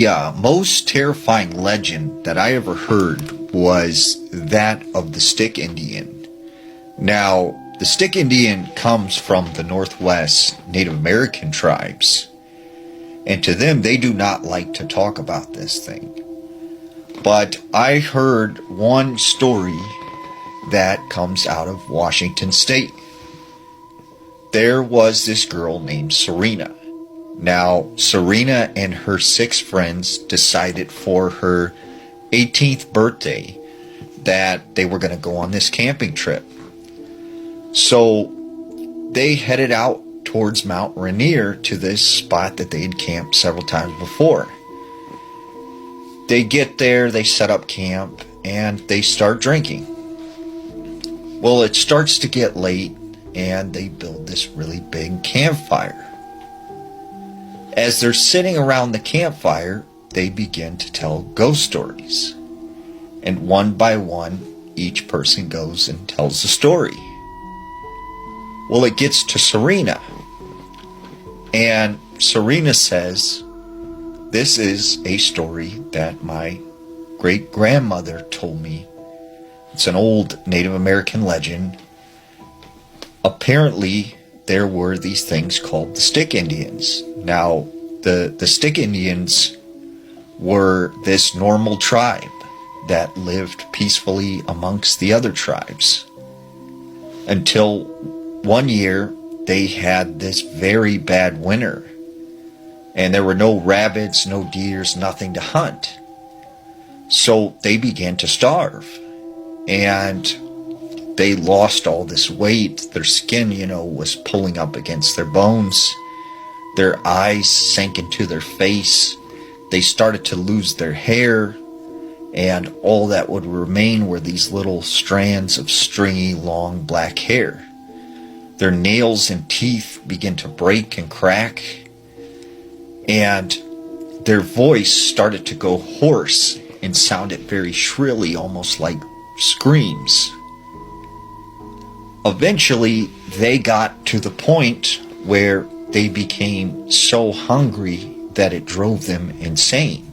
Yeah, most terrifying legend that I ever heard was that of the Stick Indian. Now, the Stick Indian comes from the Northwest Native American tribes, and to them, they do not like to talk about this thing. But I heard one story that comes out of Washington State. There was this girl named Serena. Now, Serena and her 6 friends decided for her 18th birthday that they were going to go on this camping trip. So they headed out towards Mount Rainier to this spot that they had camped several times before. They get there, they set up camp, and they start drinking. Well, it starts to get late, and they build this really big campfire. As they're sitting around the campfire, they begin to tell ghost stories. And one by one, each person goes and tells a story. Well, it gets to Serena. And Serena says, "This is a story that my great-grandmother told me. It's an old Native American legend. Apparently, there were these things called the Stick Indians." Now, the Stick Indians were this normal tribe that lived peacefully amongst the other tribes. Until one year, they had this very bad winter. And there were no rabbits, no deers, nothing to hunt. So they began to starve. And they lost all this weight. Their skin, was pulling up against their bones. Their eyes sank into their face. They started to lose their hair. And all that would remain were these little strands of stringy, long black hair. Their nails and teeth began to break and crack. And their voice started to go hoarse and sounded very shrilly, almost like screams. Eventually, they got to the point where they became so hungry that it drove them insane.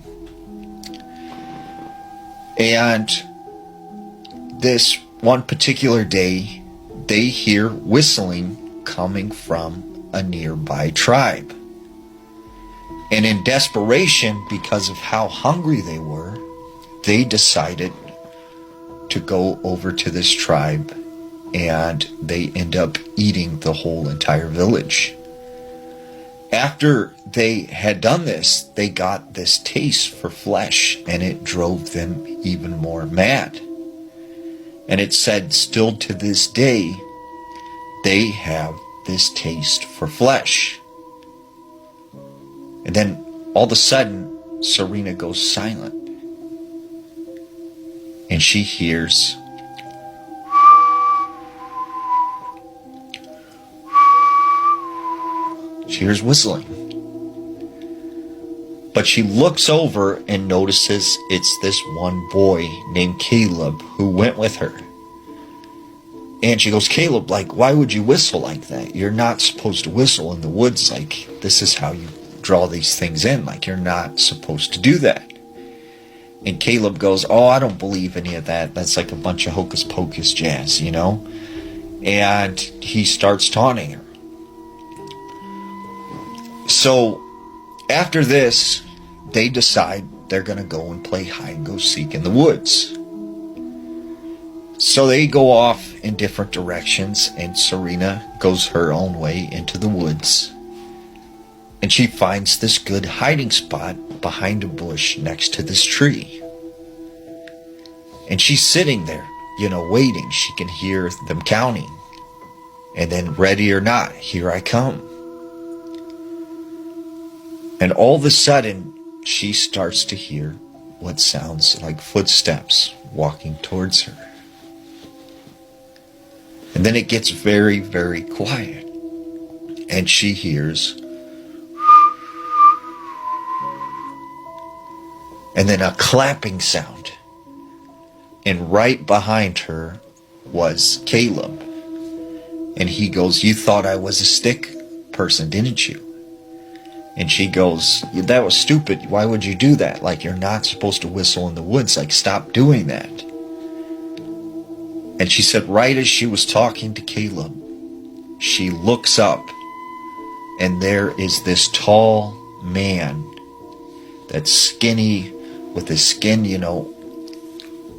And this one particular day, they hear whistling coming from a nearby tribe. And in desperation, because of how hungry they were, they decided to go over to this tribe, and they end up eating the whole entire village. After they had done this, they got this taste for flesh, and it drove them even more mad. And it said still to this day, they have this taste for flesh. And then all of a sudden, Serena goes silent. And she hears whistling. But she looks over and notices it's this one boy named Caleb who went with her. And she goes, "Caleb, why would you whistle like that? You're not supposed to whistle in the woods. This is how you draw these things in. You're not supposed to do that." And Caleb goes, "Oh, I don't believe any of that. That's like a bunch of hocus pocus jazz, And he starts taunting her. So after this, they decide they're going to go and play hide and go seek in the woods. So they go off in different directions, and Serena goes her own way into the woods. And she finds this good hiding spot behind a bush next to this tree. And she's sitting there, waiting. She can hear them counting. And then, ready or not, here I come. And all of a sudden, she starts to hear what sounds like footsteps walking towards her. And then it gets very, very quiet. And she hears, and then a clapping sound. And right behind her was Caleb. And he goes, "You thought I was a stick person, didn't you?" And she goes, that was stupid. Why would you do that? Like, you're not supposed to whistle in the woods. Like, stop doing that. And she said, right as she was talking to Caleb, she looks up, and there is this tall man that's skinny, with his skin,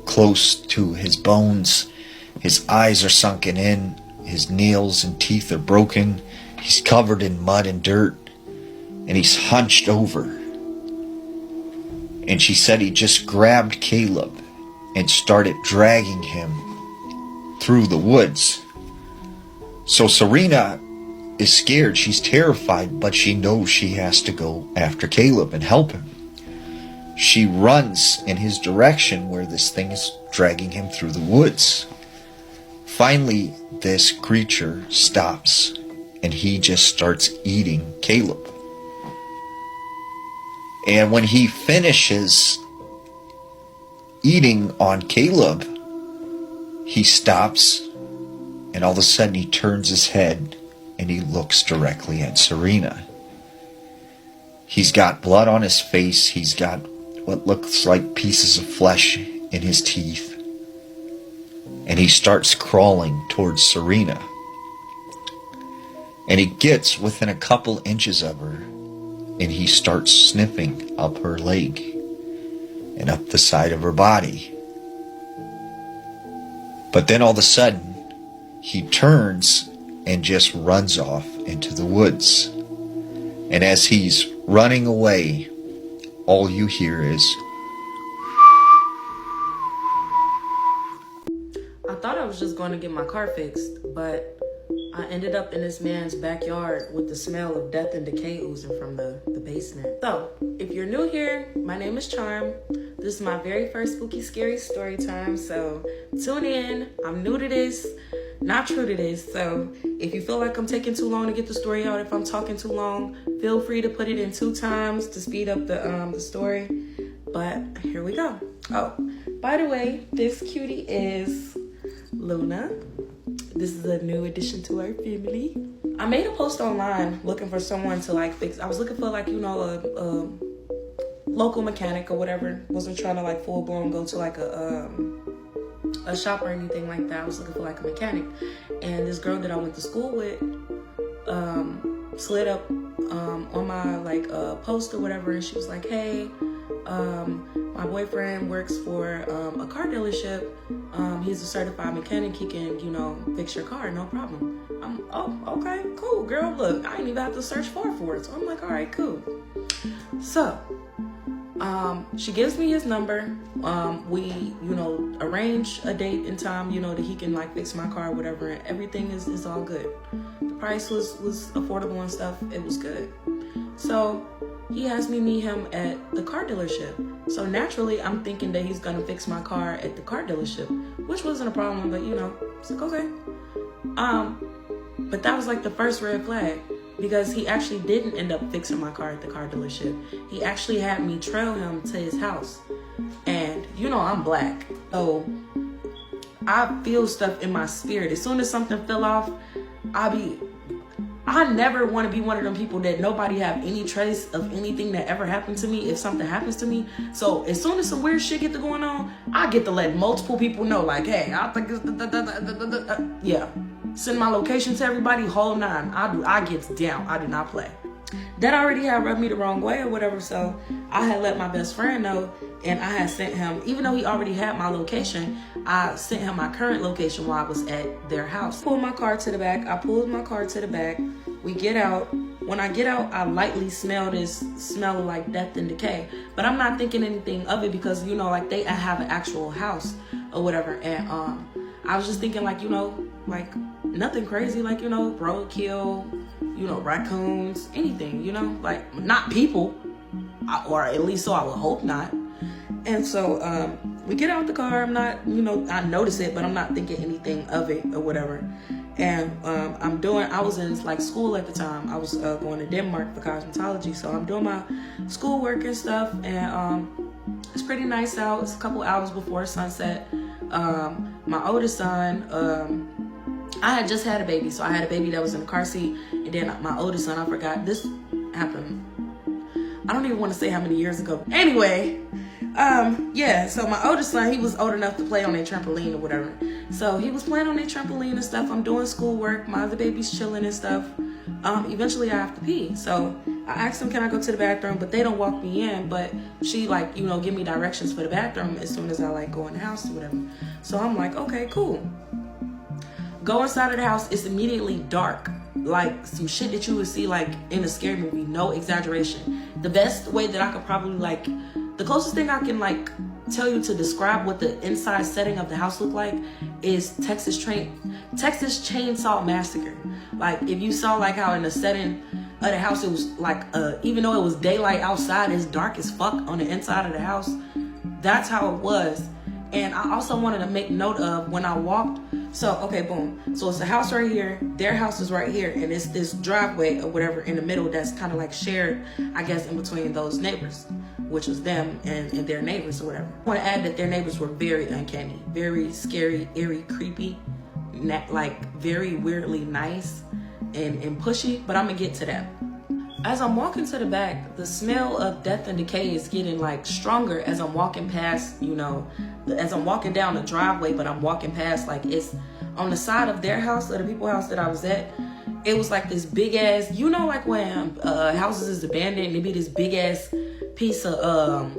close to his bones. His eyes are sunken in. His nails and teeth are broken. He's covered in mud and dirt. And he's hunched over. And she said he just grabbed Caleb and started dragging him through the woods. So Serena is scared. She's terrified, but she knows she has to go after Caleb and help him. She runs in his direction where this thing is dragging him through the woods. Finally, this creature stops, and he just starts eating Caleb. And when he finishes eating on Caleb, he stops, and all of a sudden he turns his head and he looks directly at Serena. He's got blood on his face. He's got what looks like pieces of flesh in his teeth. And he starts crawling towards Serena. And he gets within a couple inches of her, and he starts sniffing up her leg and up the side of her body. But then all of a sudden, he turns and just runs off into the woods. And as he's running away, all you hear is... I thought I was just going to get my car fixed, but I ended up in this man's backyard with the smell of death and decay oozing from the basement. So, if you're new here, my name is Charm. This is my very first spooky, scary story time, so tune in. I'm new to this, not true to this, so if you feel like I'm taking too long to get the story out, if I'm talking too long, feel free to put it in 2 times to speed up the story. But here we go. Oh, by the way, this cutie is Luna. This is a new addition to our family. I made a post online looking for someone to fix. I was looking for a local mechanic or whatever. Wasn't trying to full blown go to a shop or anything like that. I was looking for a mechanic. And this girl that I went to school with slid up on my post or whatever, and she was like, hey, my boyfriend works for a car dealership. He's a certified mechanic. He can, fix your car, no problem. Oh, okay, cool, girl. Look, I ain't even have to search for it. So I'm like, all right, cool. So, she gives me his number. We, arrange a date and time, that he can fix my car or whatever. And everything is all good. The price was affordable and stuff. It was good. So he has me meet him at the car dealership. So naturally, I'm thinking that he's gonna fix my car at the car dealership, which wasn't a problem, but it's okay. But that was the first red flag, because he actually didn't end up fixing my car at the car dealership. He actually had me trail him to his house. And I'm black, so I feel stuff in my spirit. As soon as something fell off, I never want to be one of them people that nobody have any trace of anything that ever happened to me if something happens to me. So as soon as some weird shit get to going on, I get to let multiple people know, hey, I think it's yeah. Send my location to everybody, whole 9. I get down. I do not play. That already had rubbed me the wrong way or whatever, so I had let my best friend know, and I had sent him, even though he already had my location, I sent him my current location while I was at their house. Pulled my car to the back. I pulled my car to the back. We get out. When I get out, I lightly smell this smell of death and decay, but I'm not thinking anything of it because they have an actual house or whatever, and I was just thinking nothing crazy, roadkill, raccoons, anything, not people, or at least so I would hope not. And so we get out the car. I'm not, I notice it, but I'm not thinking anything of it or whatever. And I was in school at the time. I was going to Denmark for cosmetology, so I'm doing my schoolwork and stuff, and it's pretty nice out. It's a couple hours before sunset. My oldest son, I had just had a baby, so I had a baby that was in the car seat, and then my oldest son, I forgot, this happened I don't even want to say how many years ago. Anyway, yeah, so my oldest son, he was old enough to play on their trampoline or whatever. So he was playing on their trampoline and stuff. I'm doing schoolwork. My other baby's chilling and stuff. Eventually I have to pee. So I asked him, can I go to the bathroom? But they don't walk me in. But she like, you know, give me directions for the bathroom as soon as I like go in the house or whatever. So I'm like, okay, cool. Go inside of the house. It's immediately dark. Like some shit that you would see like in a scary movie. No exaggeration. The best way that I could probably like, the closest thing I can like tell you to describe what the inside setting of the house looked like is Texas Chainsaw Massacre. Like if you saw like how in the setting of the house it was like even though it was daylight outside, it's dark as fuck on the inside of the house. That's how it was. And I also wanted to make note of when I walked. So, okay, boom. So it's a house right here. Their house is right here. And it's this driveway or whatever in the middle that's kind of like shared, I guess, in between those neighbors, which was them and their neighbors or whatever. I want to add that their neighbors were very uncanny, very scary, eerie, creepy, like very weirdly nice and pushy. But I'm going to get to that. As I'm walking to the back, the smell of death and decay is getting like stronger as I'm walking past, you know, as I'm walking down the driveway, but I'm walking past like it's on the side of their house or the people's house that I was at. It was like this big ass, you know, like when houses is abandoned, it be this big ass piece of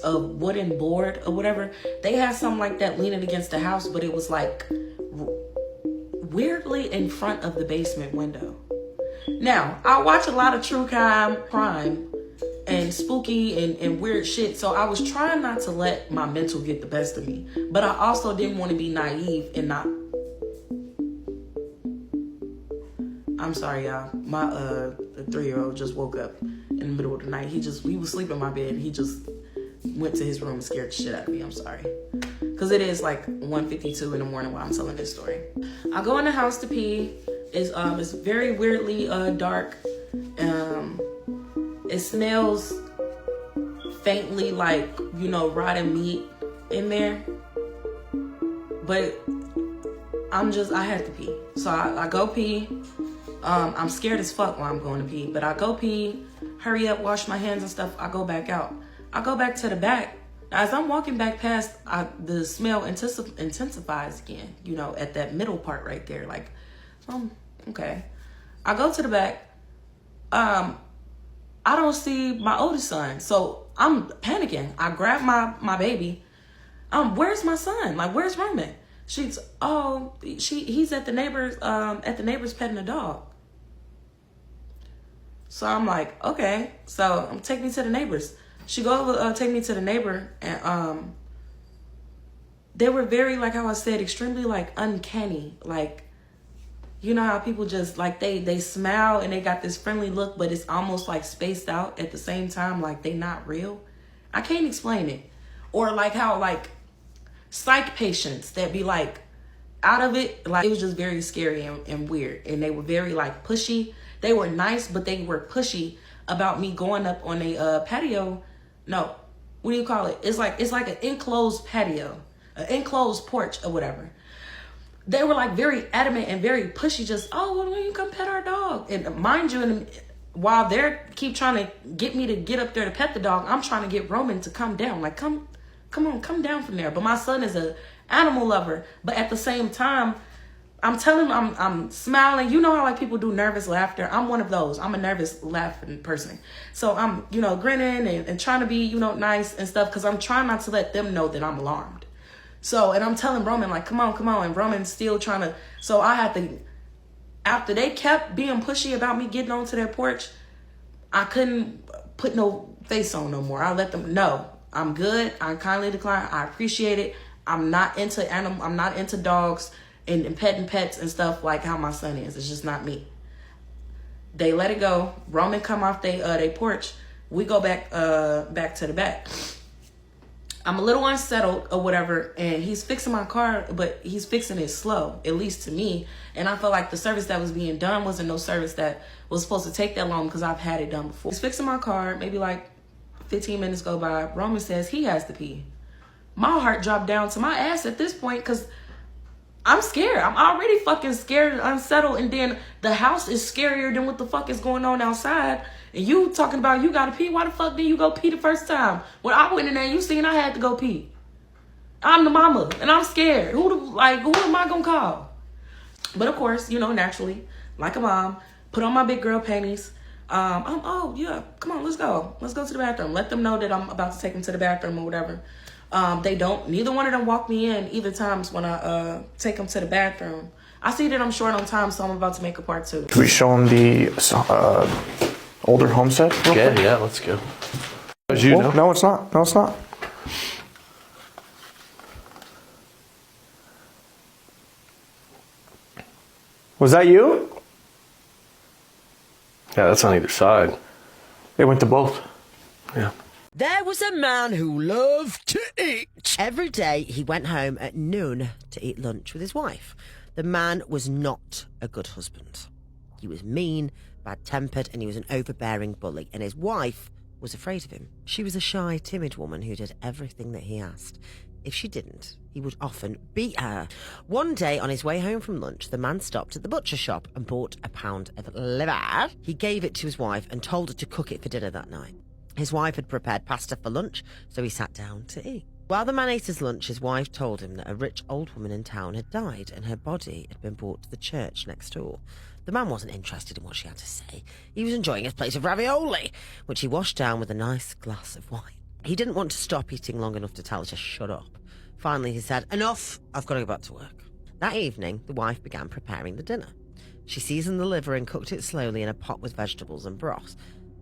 wooden board or whatever. They had something like that leaning against the house, but it was like weirdly in front of the basement window. Now, I watch a lot of true crime and spooky and weird shit, so I was trying not to let my mental get the best of me. But I also didn't want to be naive and not... I'm sorry, y'all. My 3-year-old just woke up in the middle of the night. He was sleeping in my bed. He just went to his room and scared the shit out of me. I'm sorry. Because it is like 1:52 in the morning while I'm telling this story. I go in the house to pee. It's very weirdly dark. It smells faintly like, you know, rotten meat in there. But I had to pee. So I go pee. I'm scared as fuck while I'm going to pee. But I go pee, hurry up, wash my hands and stuff. I go back out. I go back to the back. As I'm walking back past, the smell intensifies again, you know, at that middle part right there. Like, okay. I go to the back. I don't see my oldest son. So I'm panicking. I grab my baby. Where's my son? Like, where's Roman? He's at the neighbor's petting a dog. So I'm like, okay. So take me to the neighbors. She go over, take me to the neighbor, and they were very, like how I said, extremely like uncanny. Like, you know how people just like they smile and they got this friendly look, but it's almost like spaced out at the same time, like they not real. I can't explain it. Or like how like psych patients that be like out of it, like it was just very scary and weird. And they were very like pushy. They were nice, but they were pushy about me going up on a patio. No, what do you call it? It's like an enclosed patio, an enclosed porch or whatever. They were like very adamant and very pushy, just, oh, well, you come pet our dog. And mind you, while they're keep trying to get me to get up there to pet the dog, I'm trying to get Roman to come down. Like, come on, down from there. But my son is a animal lover. But at the same time, I'm telling him I'm smiling. You know how like people do nervous laughter? I'm one of those. I'm a nervous laughing person. So I'm, you know, grinning and trying to be, you know, nice and stuff because I'm trying not to let them know that I'm alarmed. So, and I'm telling Roman like, come on. And Roman's still trying to, so I had to, after they kept being pushy about me getting onto their porch, I couldn't put no face on no more. I let them know I'm good. I kindly decline. I appreciate it. I'm not into dogs and petting pets and stuff like how my son is. It's just not me. They let it go. Roman come off they porch. We go back to the back. I'm a little unsettled or whatever, and he's fixing my car, but he's fixing it slow, at least to me. And I felt like the service that was being done wasn't no service that was supposed to take that long because I've had it done before. He's fixing my car, maybe like 15 minutes go by. Roman says he has to pee. My heart dropped down to my ass at this point because I'm scared. I'm already fucking scared and unsettled. And then the house is scarier than what the fuck is going on outside. And you talking about you gotta pee? Why the fuck did you go pee the first time? When I went in there, you seen I had to go pee. I'm the mama, and I'm scared. Who am I gonna call? But of course, naturally, like a mom, put on my big girl panties. Oh yeah, come on, let's go to the bathroom. Let them know that I'm about to take them to the bathroom or whatever. Neither one of them walk me in either times when I take them to the bathroom. I see that I'm short on time, so I'm about to make a part 2. Can we show them the older homestead? Yeah, let's go. As you know. No, it's not. No, it's not. Was that you? Yeah, that's on either side. They went to both. Yeah. There was a man who loved to eat. Every day he went home at noon to eat lunch with his wife. The man was not a good husband. He was mean, bad-tempered, and he was an overbearing bully, and his wife was afraid of him. She was a shy, timid woman who did everything that he asked. If she didn't, he would often beat her. One day, on his way home from lunch, the man stopped at the butcher shop and bought a pound of liver. He gave it to his wife and told her to cook it for dinner that night. His wife had prepared pasta for lunch, so he sat down to eat. While the man ate his lunch, his wife told him that a rich old woman in town had died and her body had been brought to the church next door. The man wasn't interested in what she had to say. He was enjoying his plate of ravioli, which he washed down with a nice glass of wine. He didn't want to stop eating long enough to tell her to shut up. Finally, he said, "Enough, I've got to go back to work." That evening, the wife began preparing the dinner. She seasoned the liver and cooked it slowly in a pot with vegetables and broth.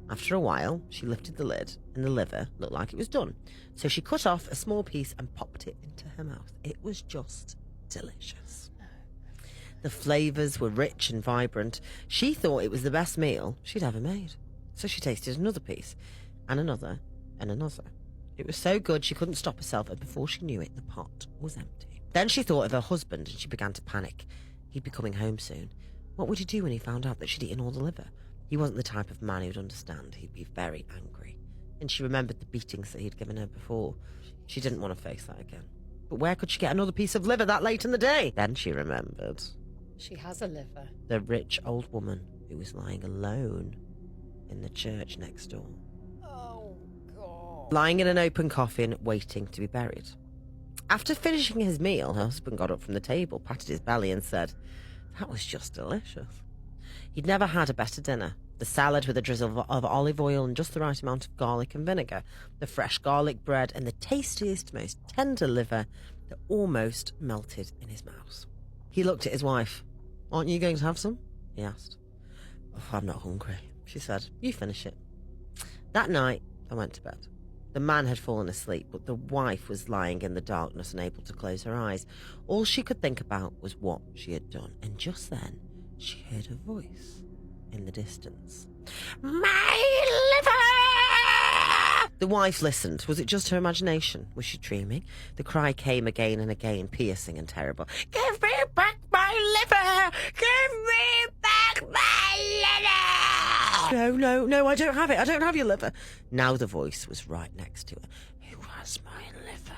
After a while, she lifted the lid, and the liver looked like it was done. So she cut off a small piece and popped it into her mouth. It was just delicious. The flavours were rich and vibrant. She thought it was the best meal she'd ever made. So she tasted another piece, and another, and another. It was so good she couldn't stop herself, and before she knew it, the pot was empty. Then she thought of her husband, and she began to panic. He'd be coming home soon. What would he do when he found out that she'd eaten all the liver? He wasn't the type of man who'd understand. He'd be very angry. And she remembered the beatings that he'd given her before. She didn't want to face that again. But where could she get another piece of liver that late in the day? Then she remembered. She has a liver. The rich old woman who was lying alone in the church next door. Oh, God. Lying in an open coffin, waiting to be buried. After finishing his meal, her husband got up from the table, patted his belly and said, "That was just delicious." He'd never had a better dinner. The salad with a drizzle of olive oil and just the right amount of garlic and vinegar, the fresh garlic bread, and the tastiest, most tender liver that almost melted in his mouth. He looked at his wife. "Aren't you going to have some?" he asked. "Oh, I'm not hungry," she said. "You finish it." That night, I went to bed. The man had fallen asleep, but the wife was lying in the darkness, unable to close her eyes. All she could think about was what she had done, and just then, she heard a voice in the distance. "My liver!" The wife listened. Was it just her imagination? Was she dreaming? The cry came again and again, piercing and terrible. "Give me back my liver! Give me back my liver!" No, I don't have it. I don't have your liver. Now the voice was right next to her. "Who has my liver?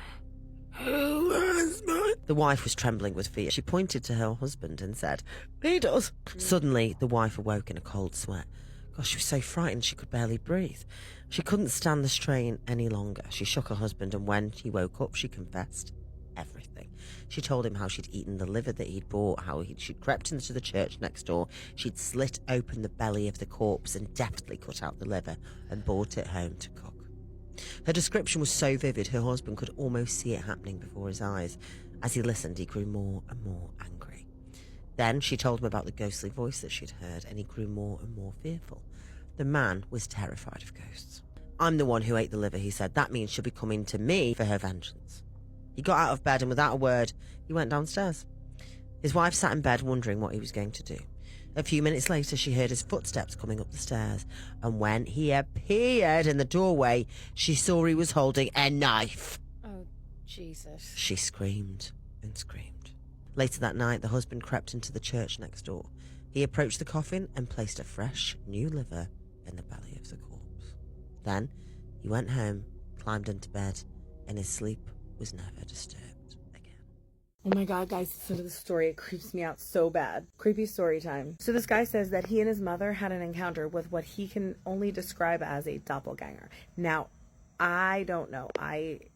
Who has my..." The wife was trembling with fear. She pointed to her husband and said, "He does." Suddenly, the wife awoke in a cold sweat. Gosh, she was so frightened she could barely breathe. She couldn't stand the strain any longer. She shook her husband, and when he woke up, she confessed everything. She told him how she'd eaten the liver that he'd bought, how she'd crept into the church next door, she'd slit open the belly of the corpse and deftly cut out the liver and brought it home to cook. Her description was so vivid, her husband could almost see it happening before his eyes. As he listened, he grew more and more angry. Then she told him about the ghostly voice that she'd heard, and he grew more and more fearful. The man was terrified of ghosts. "I'm the one who ate the liver," he said. "That means she'll be coming to me for her vengeance." He got out of bed, and without a word, he went downstairs. His wife sat in bed wondering what he was going to do. A few minutes later, she heard his footsteps coming up the stairs, and when he appeared in the doorway, she saw he was holding a knife. Oh, Jesus. She screamed and screamed. Later that night, the husband crept into the church next door. He approached the coffin and placed a fresh, new liver in the belly of the corpse. Then he went home, climbed into bed, and his sleep was never disturbed. Oh my god, guys, listen to the story. It creeps me out so bad. Creepy story time. So this guy says that he and his mother had an encounter with what he can only describe as a doppelganger. Now, I don't know.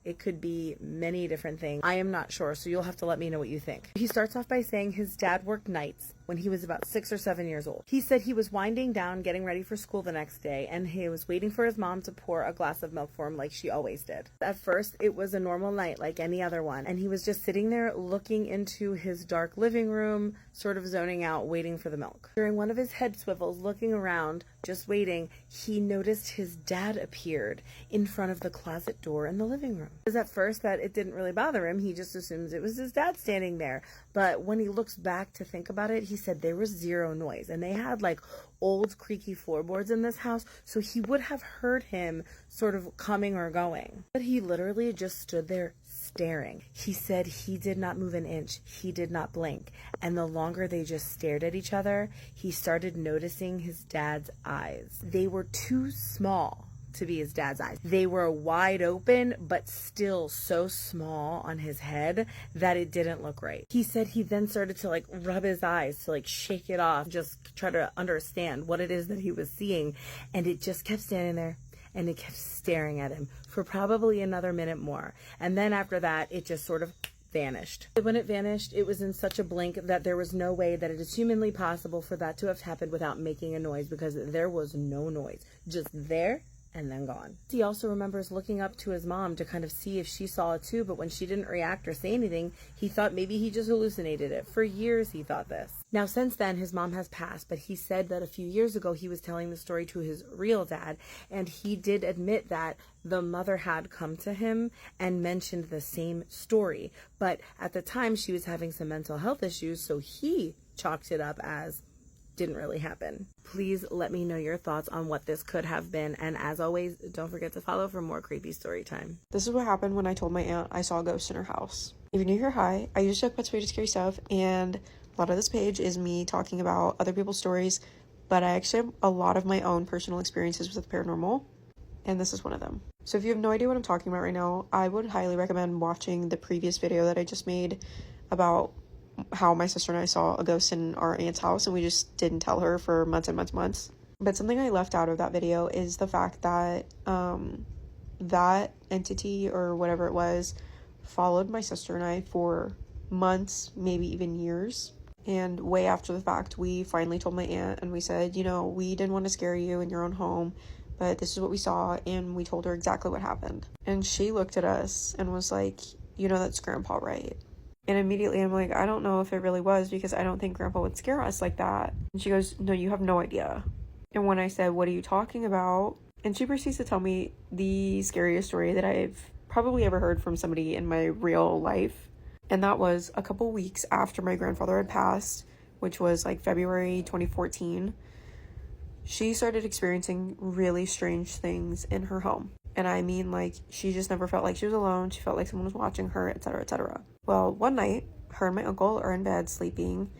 It could be many different things. I am not sure, so you'll have to let me know what you think. He starts off by saying his dad worked nights when he was about 6 or 7 years old. He said he was winding down, getting ready for school the next day, and he was waiting for his mom to pour a glass of milk for him like she always did. At first, it was a normal night like any other one, and he was just sitting there looking into his dark living room, sort of zoning out, waiting for the milk. During one of his head swivels, looking around, just waiting, he noticed his dad appeared in front of the closet door in the living room. Because at first that it didn't really bother him, he just assumes it was his dad standing there. But when he looks back to think about it, he said there was zero noise, and they had like old creaky floorboards in this house, so he would have heard him sort of coming or going. But he literally just stood there staring. He said he did not move an inch, he did not blink, and the longer they just stared at each other, he started noticing his dad's eyes. They were too small to be his dad's eyes. They were wide open, but still so small on his head that it didn't look right. He said he then started to like rub his eyes to like shake it off, just try to understand what it is that he was seeing, and it just kept standing there and it kept staring at him for probably another minute more. And then after that, it just sort of vanished. When it vanished, it was in such a blink that there was no way that it is humanly possible for that to have happened without making a noise, because there was no noise, just there and then gone. He also remembers looking up to his mom to kind of see if she saw it too, but when she didn't react or say anything, he thought maybe he just hallucinated it. For years he thought this. Now since then, his mom has passed, but he said that a few years ago he was telling the story to his real dad, and he did admit that the mother had come to him and mentioned the same story, but at the time she was having some mental health issues, so he chalked it up as didn't really happen. Please let me know your thoughts on what this could have been, and as always, don't forget to follow for more creepy story time. This is what happened when I told my aunt I saw a ghost in her house. If you're new here, hi. I usually talk about spooky, scary stuff, and a lot of this page is me talking about other people's stories, but I actually have a lot of my own personal experiences with the paranormal, and this is one of them. So if you have no idea what I'm talking about right now, I would highly recommend watching the previous video that I just made about how my sister and I saw a ghost in our aunt's house, and we just didn't tell her for months and months and months. But something I left out of that video is the fact that that entity or whatever it was followed my sister and I for months, maybe even years. And way after the fact, we finally told my aunt and we said, you know, we didn't want to scare you in your own home, but this is what we saw, and we told her exactly what happened. And she looked at us and was like, you know, that's Grandpa, right? And immediately I'm like, I don't know if it really was, because I don't think Grandpa would scare us like that. And she goes, no, you have no idea. And when I said, what are you talking about? And she proceeds to tell me the scariest story that I've probably ever heard from somebody in my real life. And that was a couple weeks after my grandfather had passed, which was like February 2014. She started experiencing really strange things in her home. And I mean, like, she just never felt like she was alone. She felt like someone was watching her, etc., etc. Well, one night, her and my uncle are in bed sleeping,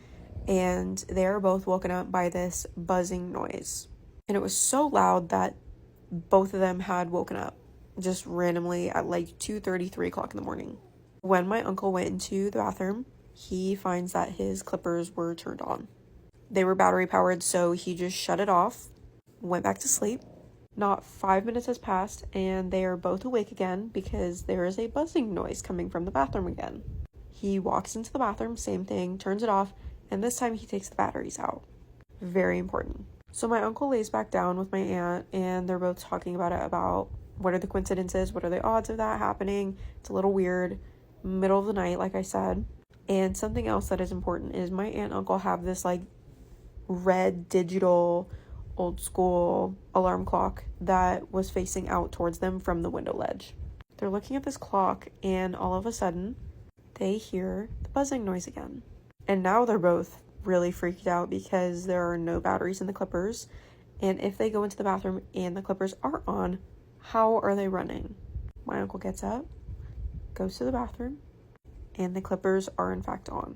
and they are both woken up by this buzzing noise. And it was so loud that both of them had woken up just randomly at like 2:30, 3 o'clock in the morning. When my uncle went into the bathroom, he finds that his clippers were turned on. They were battery powered, so he just shut it off, went back to sleep. Not 5 minutes has passed, and they are both awake again because there is a buzzing noise coming from the bathroom again. He walks into the bathroom, same thing, turns it off, and this time he takes the batteries out. Very important. So my uncle lays back down with my aunt, and they're both talking about it, about what are the coincidences, what are the odds of that happening. It's a little weird. Middle of the night, like I said. And something else that is important is my aunt and uncle have this like red digital old school alarm clock that was facing out towards them from the window ledge. They're looking at this clock, and all of a sudden they hear the buzzing noise again. And now they're both really freaked out because there are no batteries in the clippers, and if they go into the bathroom and the clippers are on, how are they running? My uncle gets up, goes to the bathroom, and the clippers are in fact on.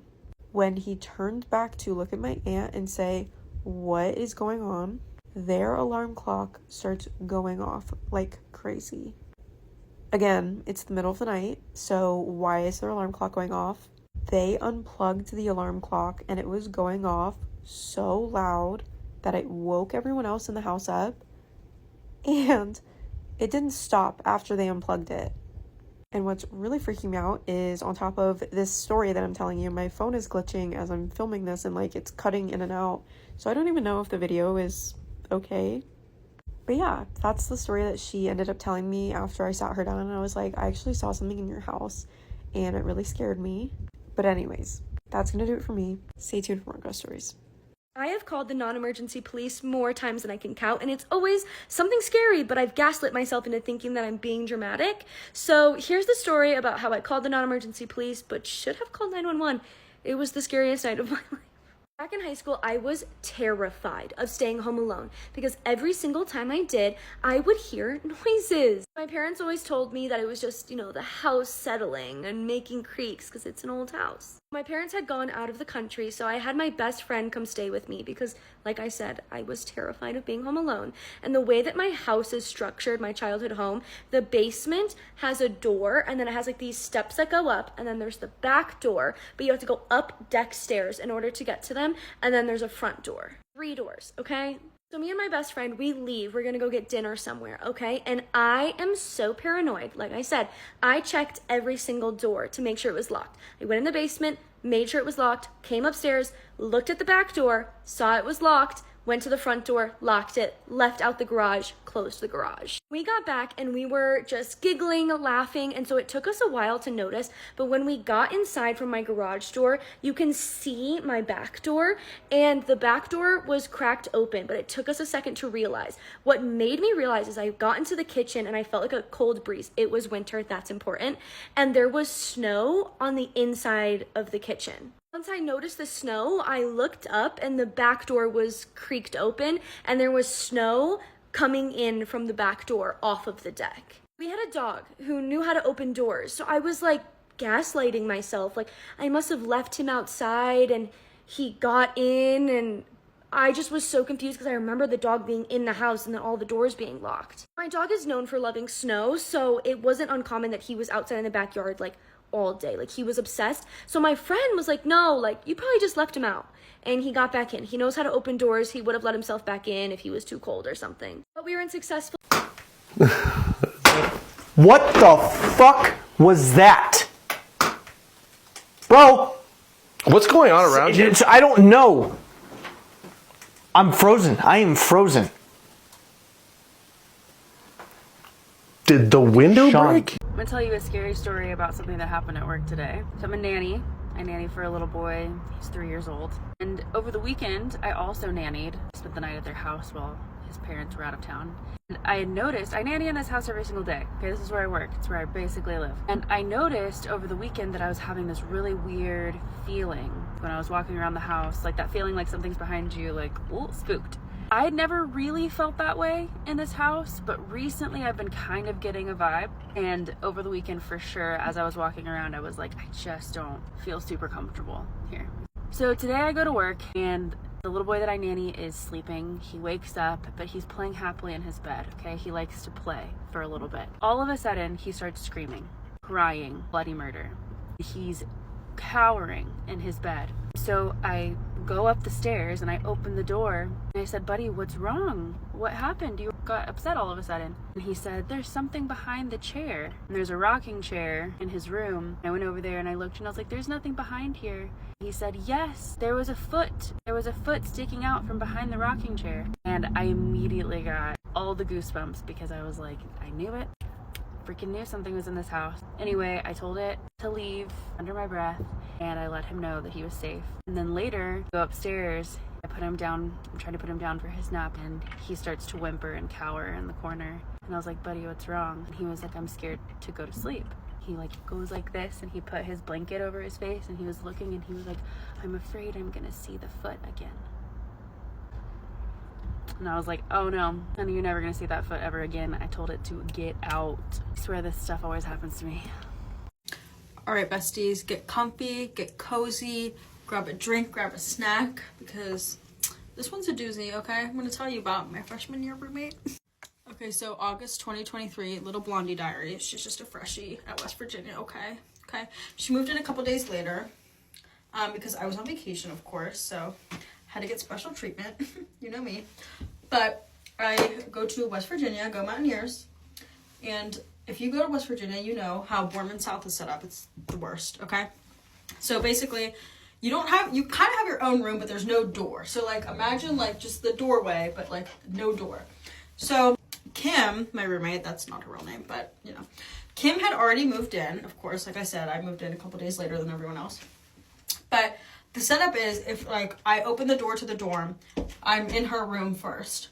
When he turned back to look at my aunt and say, what is going on? Their alarm clock starts going off like crazy. Again, it's the middle of the night, so why is their alarm clock going off? They unplugged the alarm clock and it was going off so loud that it woke everyone else in the house up, and it didn't stop after they unplugged it. And what's really freaking me out is, on top of this story that I'm telling you, my phone is glitching as I'm filming this, and like it's cutting in and out, so I don't even know if the video is okay. But yeah, that's the story that she ended up telling me after I sat her down, and I was like, I actually saw something in your house and it really scared me. But anyways, that's gonna do it for me. Stay tuned for more ghost stories. I have called the non-emergency police more times than I can count, and it's always something scary, but I've gaslit myself into thinking that I'm being dramatic. So here's the story about how I called the non-emergency police, but should have called 911. It was the scariest night of my life. Back in high school, I was terrified of staying home alone because every single time I did, I would hear noises. My parents always told me that it was just, the house settling and making creaks because it's an old house. My parents had gone out of the country, so I had my best friend come stay with me because, like I said, I was terrified of being home alone. And the way that my house is structured, my childhood home, the basement has a door, and then it has like these steps that go up, and then there's the back door, but you have to go up deck stairs in order to get to them, and then there's a front door. 3 doors, okay? So me and my best friend, we leave. We're gonna go get dinner somewhere, okay? And I am so paranoid. Like I said, I checked every single door to make sure it was locked. I went in the basement, made sure it was locked, came upstairs, looked at the back door, saw it was locked, went to the front door, locked it, left out the garage, closed the garage. We got back and we were just giggling, laughing, and so it took us a while to notice, but when we got inside from my garage door, you can see my back door, and the back door was cracked open, but it took us a second to realize. What made me realize is I got into the kitchen and I felt like a cold breeze. It was winter, that's important, and there was snow on the inside of the kitchen. Once I noticed the snow, I looked up and the back door was creaked open and there was snow coming in from the back door off of the deck. We had a dog who knew how to open doors, so I was like gaslighting myself. Like I must have left him outside and he got in, and I just was so confused because I remember the dog being in the house and then all the doors being locked. My dog is known for loving snow, so it wasn't uncommon that he was outside in the backyard like all day. Like he was obsessed. So my friend was like, no, like you probably just left him out. And he got back in. He knows how to open doors. He would have let himself back in if he was too cold or something. But we were unsuccessful. What the fuck was that? Bro! What's going on around you? I don't know. I'm frozen. I am frozen. Did the window Sean. break? I'm gonna tell you a scary story about something that happened at work today. So I'm a nanny. I nanny for a little boy. He's 3 years old. And over the weekend, I also nannied. Spent the night at their house while his parents were out of town. And I had noticed, I nanny in his house every single day. Okay, this is where I work. It's where I basically live. And I noticed over the weekend that I was having this really weird feeling when I was walking around the house. Like that feeling like something's behind you, like, ooh, spooked. I had never really felt that way in this house, but recently I've been kind of getting a vibe. And over the weekend, for sure, as I was walking around, I was like, I just don't feel super comfortable here. So today I go to work and the little boy that I nanny is sleeping. He wakes up, but he's playing happily in his bed, okay? He likes to play for a little bit. All of a sudden, he starts screaming, crying, bloody murder. He's cowering in his bed. So I go up the stairs and I open the door and I said, buddy, what's wrong? What happened? You got upset all of a sudden. And he said, there's something behind the chair. And there's a rocking chair in his room. I went over there and I looked and I was like, there's nothing behind here. He said, yes, there was a foot. There was a foot sticking out from behind the rocking chair. And I immediately got all the goosebumps because I was like, I knew it. Freaking knew something was in this house. Anyway, I told it to leave under my breath and I let him know that he was safe. And then later, go upstairs, I put him down, I'm trying to put him down for his nap, and he starts to whimper and cower in the corner. And I was like, buddy, what's wrong? And he was like, I'm scared to go to sleep. He like goes like this and he put his blanket over his face and he was looking and he was like, I'm afraid I'm gonna see the foot again. And I was like, oh no, honey, you're never gonna see that foot ever again. I told it to get out. I swear this stuff always happens to me. All right, besties, get comfy, get cozy, grab a drink, grab a snack, because this one's a doozy, okay? I'm gonna tell you about my freshman year roommate. Okay, so August 2023, Little Blondie Diary. She's just a freshie at West Virginia, okay? She moved in a couple days later. because I was on vacation, of course, so had to get special treatment. You know me. But I go to West Virginia, go Mountaineers, and if you go to West Virginia, you know how Boardman South is set up. It's the worst, okay? So basically, you kind of have your own room, but there's no door. So like, imagine like just the doorway, but like no door. So Kim, my roommate, that's not her real name, but you know, Kim had already moved in. Of course, like I said, I moved in a couple days later than everyone else. But the setup is, if like I open the door to the dorm, I'm in her room first.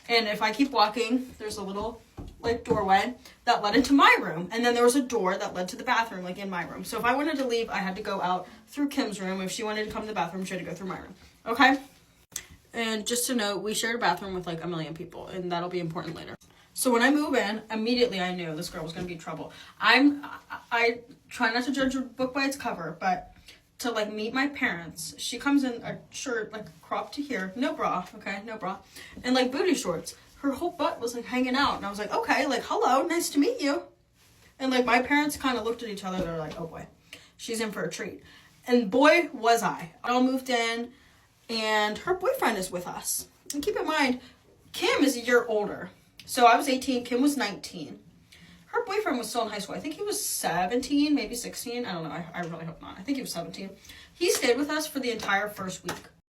And if I keep walking, there's a little like doorway that led into my room. And then there was a door that led to the bathroom, like in my room. So if I wanted to leave, I had to go out through Kim's room. If she wanted to come to the bathroom, she had to go through my room. Okay? And just to note, we shared a bathroom with like a million people, and that'll be important later. So when I move in, immediately I knew this girl was going to be trouble. I try not to judge a book by its cover, but to like meet my parents, she comes in a shirt like cropped to here, no bra, okay, no bra, and like booty shorts. Her whole butt was like hanging out, and I was like, okay, like hello, nice to meet you. And like my parents kind of looked at each other. They're like, oh boy, she's in for a treat. And boy was I. I all moved in, and her boyfriend is with us. And keep in mind, Kim is a year older. So I was 18, Kim was 19. Her boyfriend was still in high school. I think he was 17, maybe 16. I don't know. I really hope not. I think he was 17. He stayed with us for the entire first week.